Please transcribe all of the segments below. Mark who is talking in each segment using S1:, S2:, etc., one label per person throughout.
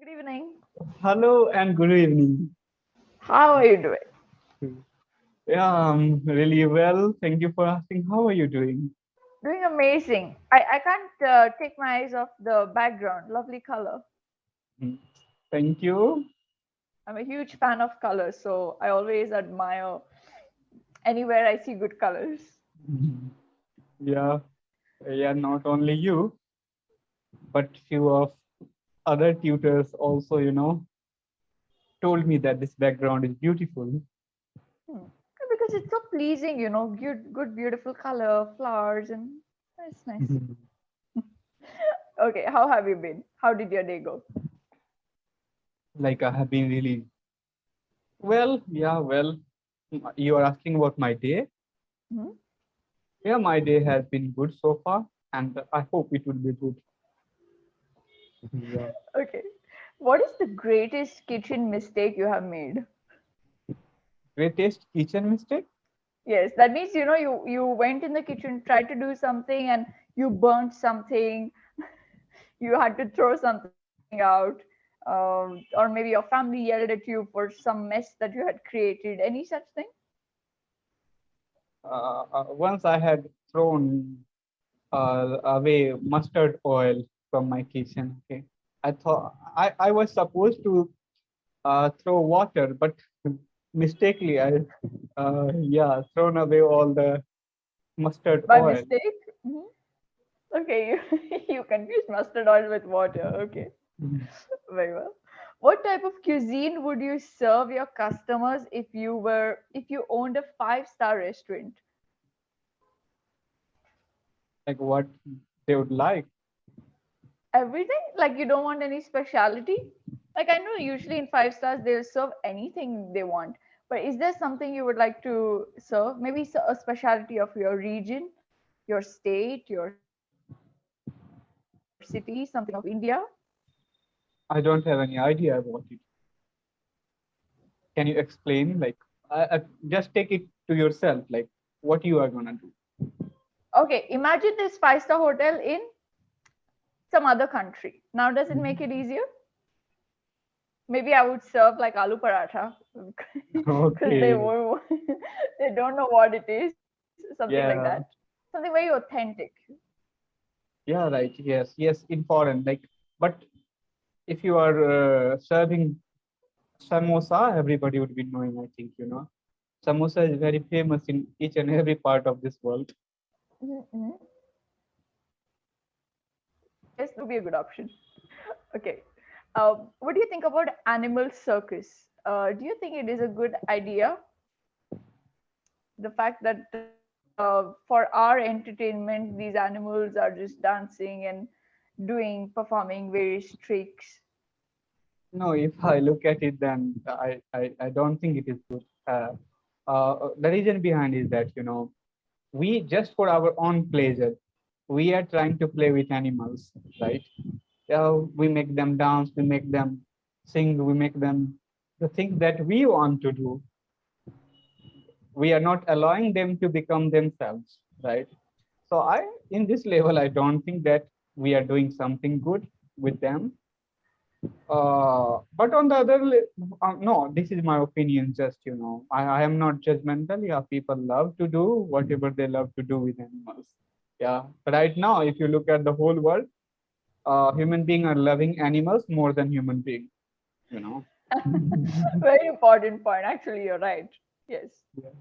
S1: Good evening.
S2: Hello and good evening.
S1: How are you doing?
S2: Yeah, I'm really well. Thank you for asking. How are you doing?
S1: Doing amazing. I can't take my eyes off the background. Lovely color.
S2: Mm. Thank you.
S1: I'm a huge fan of colors, so I always admire anywhere I see good colors.
S2: Mhm. Yeah, yeah, not only you, but few of other tutors also, told me that this background is beautiful.
S1: Hmm. Because it's so pleasing, good, beautiful color, flowers, and it's nice.
S2: Mhm.
S1: Okay, how have you been? How did your day go?
S2: Like I have been really well. Yeah, well, you are asking about my day.
S1: Hmm?
S2: Yeah, my day has been good so far, and I hope it will be good. Yeah.
S1: Okay. What is the greatest kitchen mistake you have made?
S2: Greatest kitchen mistake?
S1: Yes, that means you went in the kitchen, tried to do something, and you burnt something. You had to throw something out, or maybe your family yelled at you for some mess that you had created. Any such thing?
S2: Once I had thrown away mustard oil from my kitchen. Okay, I thought I was supposed to throw water, but mistakenly I yeah thrown away all the mustard
S1: By
S2: oil.
S1: mistake? Mhm. Okay, you confused mustard oil with water. Okay,
S2: Mhm.
S1: very well. What type of cuisine would you serve your customers if you owned a five-star restaurant?
S2: Like what they would like.
S1: Everything? Like you don't want any specialty? Like I know usually in five stars they'll serve anything they want, but is there something you would like to serve? Maybe a specialty of your region, your state, your city, something of India?
S2: I don't have any idea about it. Can you explain? Like, just take it to yourself. Like, what you are gonna do?
S1: Okay, imagine this five-star hotel in some other country. Now, does it make
S2: Mhm.
S1: it easier? Maybe I would serve like aloo paratha because they
S2: Okay.
S1: won't, they don't know what it is, something like that,
S2: Yeah.
S1: something very authentic.
S2: Yeah. Right. Yes. Yes. In foreign. Like, but if you are serving samosa, everybody would be knowing, I think, Samosa is very famous in each and every part of this world.
S1: Mm-hmm. Yes, that would be a good option. Okay. What do you think about animal circus? Do you think it is a good idea? The fact that for our entertainment, these animals are just dancing and performing various tricks.
S2: No, if I look at it, then I don't think it is good. The reason behind is that, we just for our own pleasure, we are trying to play with animals, right? We make them dance, we make them sing, we make them the things that we want to do. We are not allowing them to become themselves, right? So in this level, I don't think that we are doing something good with them. But on the no, this is my opinion. Just I am not judgmental. Yeah, people love to do whatever they love to do with animals. Yeah, but right now, if you look at the whole world, human beings are loving animals more than human beings. You know.
S1: Very important point. Actually, you're right. Yes.
S2: Yeah.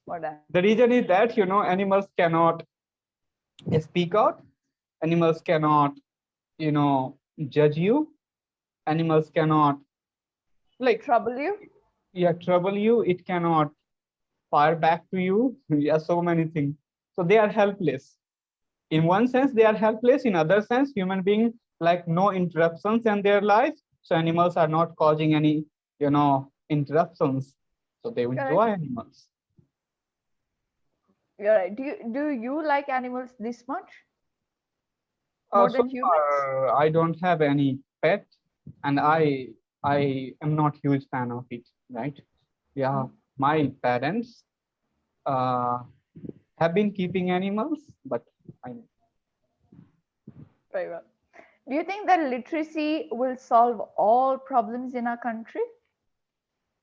S1: More than
S2: The reason is that animals cannot speak out. Animals cannot judge you. Animals cannot like
S1: trouble you.
S2: yeah trouble you. It cannot fire back to you. Yeah, so many things. So they are helpless. In one sense, they are helpless. In other sense, human beings like no interruptions in their life. So animals are not causing any, interruptions. So they
S1: Correct.
S2: enjoy animals.
S1: You're right. Do you like animals this much more
S2: So
S1: than humans?
S2: far, I don't have any pet, and I am not huge fan of it. Right? Yeah,
S1: Mhm.
S2: my parents uh, have been keeping animals, but I
S1: Very well. Do you think that literacy will solve all problems in our country?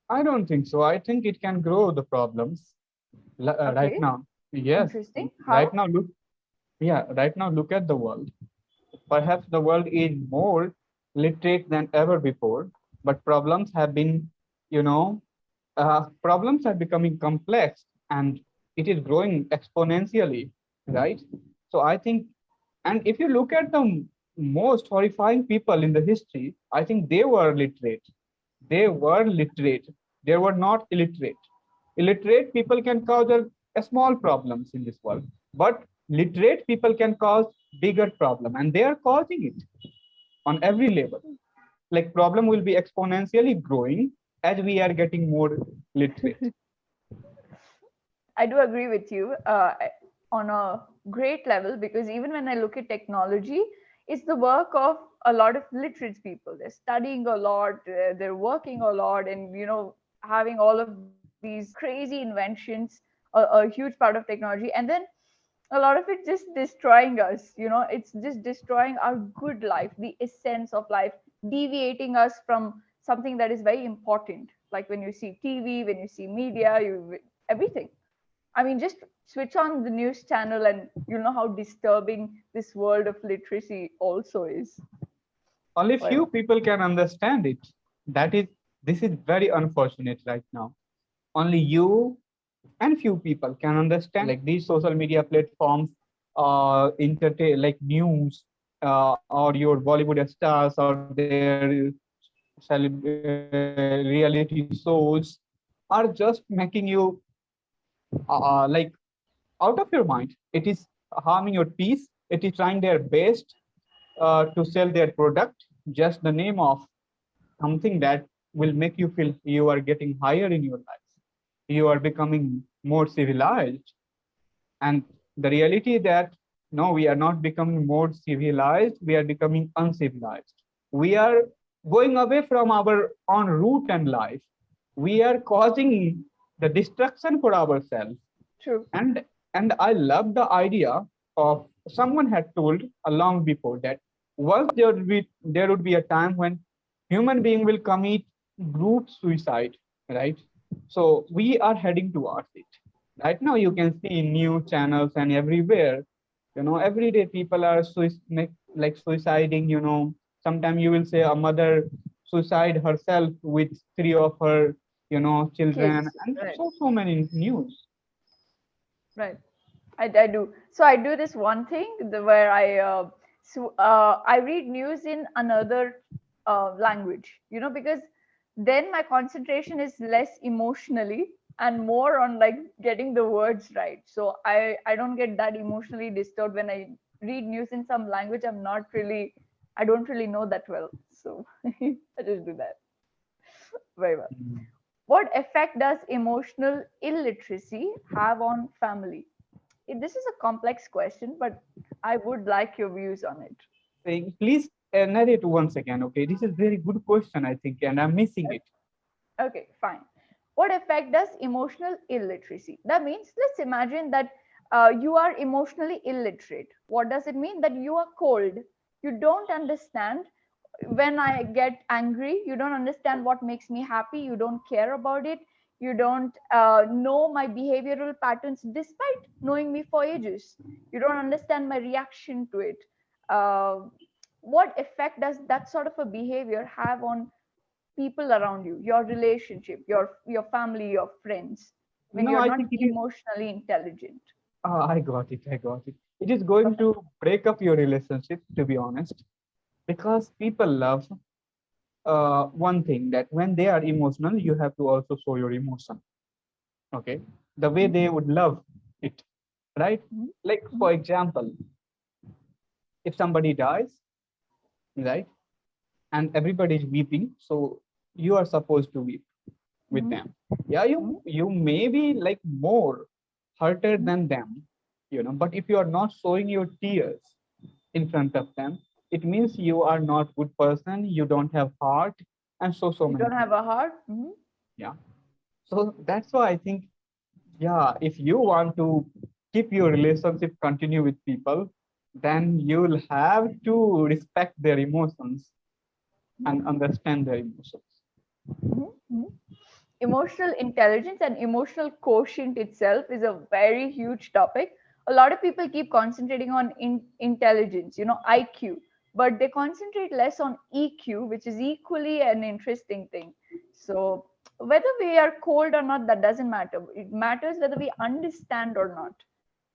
S2: I don't think so. I think it can grow the problems right
S1: Okay,
S2: now. Yes,
S1: interesting.
S2: right
S1: How?
S2: now look. Yeah, right now look at the world. Perhaps the world is more literate than ever before, but problems have been, you know, problems are becoming complex and it is growing exponentially, right? So I think, and if you look at the most horrifying people in the history, I think they were literate. They were literate. They were not illiterate. Illiterate people can cause a small problems in this world, but literate people can cause bigger problem, and they are causing it on every level. Like problem will be exponentially growing as we are getting more literate.
S1: I do agree with you on a great level, because even when I look at technology, it's the work of a lot of literate people. They're studying a lot, they're working a lot, and having all of these crazy inventions, a huge part of technology, and then a lot of it just destroying us. It's just destroying our good life, the essence of life, deviating us from something that is very important. Like when you see TV, when you see media, everything. I mean, just switch on the news channel and you'll know how disturbing this world of literacy also is.
S2: Only few
S1: Well,
S2: people can understand it. That is, this is very unfortunate right now. Only you and few people can understand like these social media platforms, entertain like news, or your Bollywood stars or their reality shows are just making you like out of your mind. It is harming your peace. It is trying their best to sell their product, just the name of something that will make you feel you are getting higher in your life. You are becoming more civilized. And the reality that no, we are not becoming more civilized, we are becoming uncivilized. We are going away from our own root and life. We are causing the destruction for ourselves.
S1: true.
S2: And I love the idea of someone had told a long before that once there would be a time when human being will commit group suicide, right? So we are heading towards it. Right now you can see new channels and everywhere, every day people are like suiciding, sometimes you will say a mother suicide herself with three of her, children,
S1: Kids,
S2: and
S1: right,
S2: so many news.
S1: right. I do. So I do this one thing where I read news in another language, because then my concentration is less emotionally and more on like getting the words right. So I don't get that emotionally disturbed when I read news in some language I don't really know that well. So I just do that very well. What effect does emotional illiteracy have on family? This is a complex question, but I would like your views on it.
S2: Saying, please narrate once again. Okay, this is very good question, I think, and I'm missing it.
S1: Okay, fine. What effect does emotional illiteracy? That means, let's imagine that you are emotionally illiterate. What does it mean? That you are cold. You don't understand when I get angry. You don't understand what makes me happy. You don't care about it. You don't know my behavioral patterns despite knowing me for ages. You don't understand my reaction to it. Uh, what effect does that sort of a behavior have on people around you, your relationship, your family, your friends, when
S2: No,
S1: you're
S2: I
S1: not
S2: think it is.
S1: emotionally intelligent?
S2: I got it. I got it. It is going
S1: Perfect.
S2: to break up your relationship, to be honest, because people love one thing that when they are emotional, you have to also show your emotion. Okay, the way they would love it, right?
S1: Mhm,
S2: Like
S1: mhm,
S2: for example, if somebody dies, right, and everybody is weeping, so you are supposed to weep with
S1: mhm,
S2: them. Yeah,
S1: mhm,
S2: you may be like more hurted
S1: mhm.
S2: than them, but if you are not showing your tears in front of them, it means you are not good person, you don't have heart, and so
S1: You
S2: many
S1: don't have
S2: things.
S1: a heart. Mhm.
S2: Yeah. So that's why I think, yeah, if you want to keep your relationship continue with people, then you'll have to respect their emotions and understand their emotions.
S1: Mhm, mhm. Emotional intelligence and emotional quotient itself is a very huge topic. A lot of people keep concentrating on intelligence, IQ, but they concentrate less on EQ, which is equally an interesting thing. So, whether we are cold or not, that doesn't matter. It matters whether we understand or not.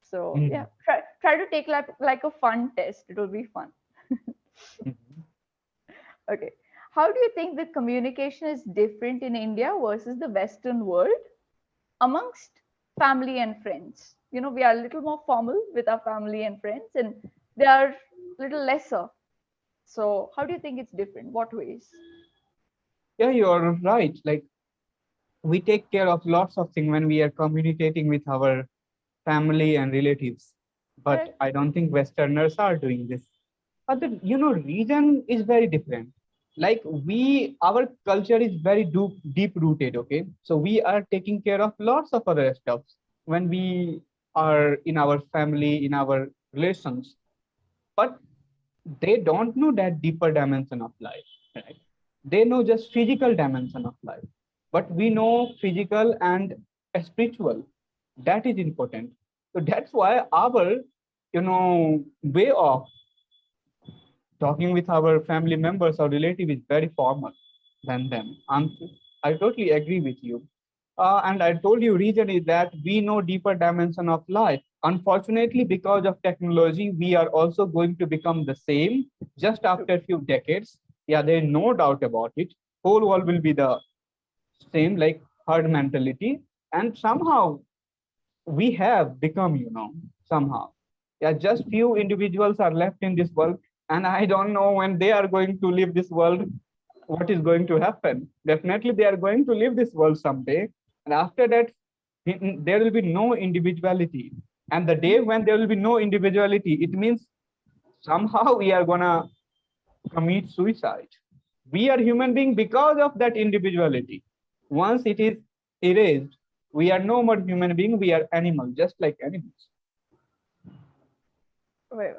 S1: So, yeah,
S2: Mhm.
S1: try to take like a fun test. It will be fun.
S2: Mhm.
S1: Okay. How do you think the communication is different in India versus the Western world amongst family and friends? We are a little more formal with our family and friends, and they are a little lesser. So, how do you think it's different? What ways?
S2: Yeah, you're right. Like we take care of lots of things when we are communicating with our family and relatives. But
S1: Correct.
S2: I don't think Westerners are doing this. But the region is very different. Like our culture is very deep rooted. Okay, so we are taking care of lots of other stuff when we are in our family, in our relations. But they don't know that deeper dimension of life, right? They know just physical dimension of life, but we know physical and spiritual. That is important. So that's why our way of talking with our family members or relative is very formal than them. I totally agree with you. And I told you, reason is that we know deeper dimension of life. Unfortunately, because of technology, we are also going to become the same just
S1: True.
S2: after a few decades. Yeah, there is no doubt about it. Whole world will be the same, like herd mentality, and somehow we have become, somehow. Yeah, just few individuals are left in this world, and I don't know when they are going to leave this world, what is going to happen. Definitely, they are going to leave this world someday, and after that, there will be no individuality. And the day when there will be no individuality, it means somehow we are gonna commit suicide. We are human being because of that individuality. Once it is erased, we are no more human being. We are animals, just like animals.
S1: Wait,